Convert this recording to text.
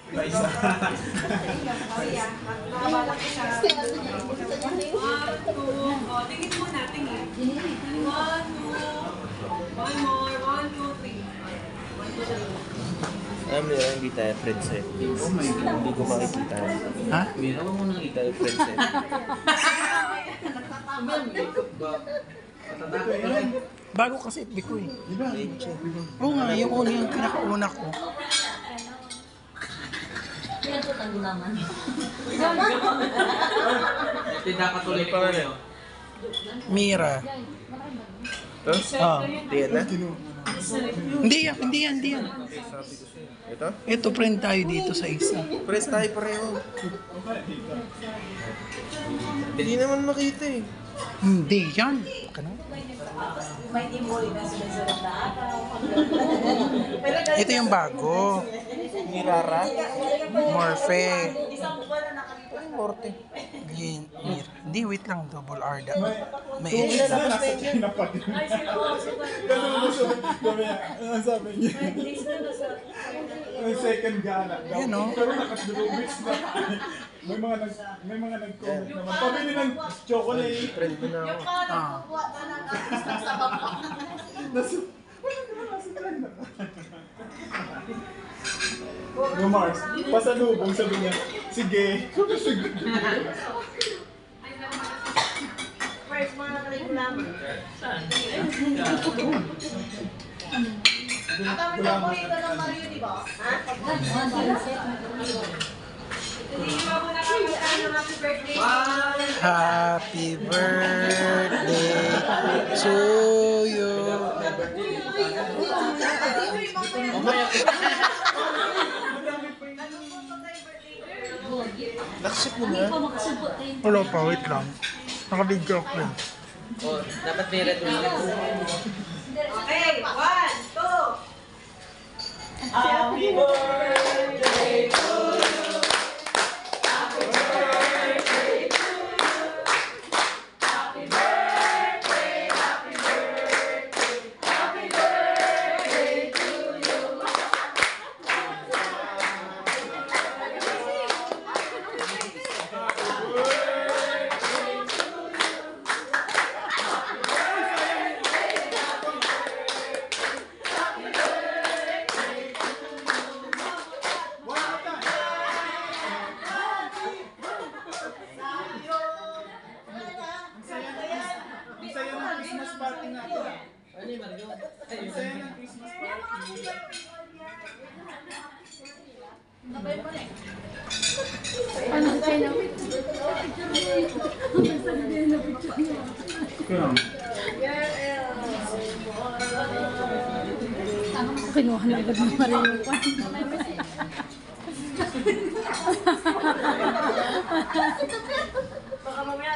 Isa. Tingin mo na, tingin. 1, 2. One more. 1, 2, 3. 1, 2, 3. Alam nila, hindi tayo friends eh. Oh my God. Hindi ko makikita. Ha? Hindi naman mo nakikita yung friends eh. Bago kasi FB ko eh. Diba? Oo nga, yung una yung pinakauna ko. Tinda ka tuloy pa rin. Mira. Ito? Ah. Hindi yan na? Hindi yan. Ito? Ito, friend tayo dito sa isa. Friends tayo pareho. Hindi naman makita eh. Hindi yan. Ano? Ito yung bago. Mirara? Morphe. Ay, Morte. Mira. Hindi, wait lang. Double R. May H lang. Nasa China pa din. Ano sabi niya? May second gala. Yan, no? Pero nakadurubis na. May mga nag-comment naman. Pabili ng chocolate. Friend mo na ako. Ah. Yung Mars, pasalubong sabi niya, sige. Sige. First, mga nakalikulam. Kami na po ito ng Mario, di ba? Ha? Hindi mo nakakita ng happy birthday. Happy birthday to you. Naksip mo na. Wala pa, wait lang. Nakabigyo ako eh. Oh, dapat may red wing. Okay, 1, 2. Happy birthday to you. Happy birthday to you. Happy birthday, happy birthday, happy birthday to you. Ang saya ng Christmas party natin. Ang saya ng Christmas party. Kinuha na agad ng Marino pa. Baka mamaya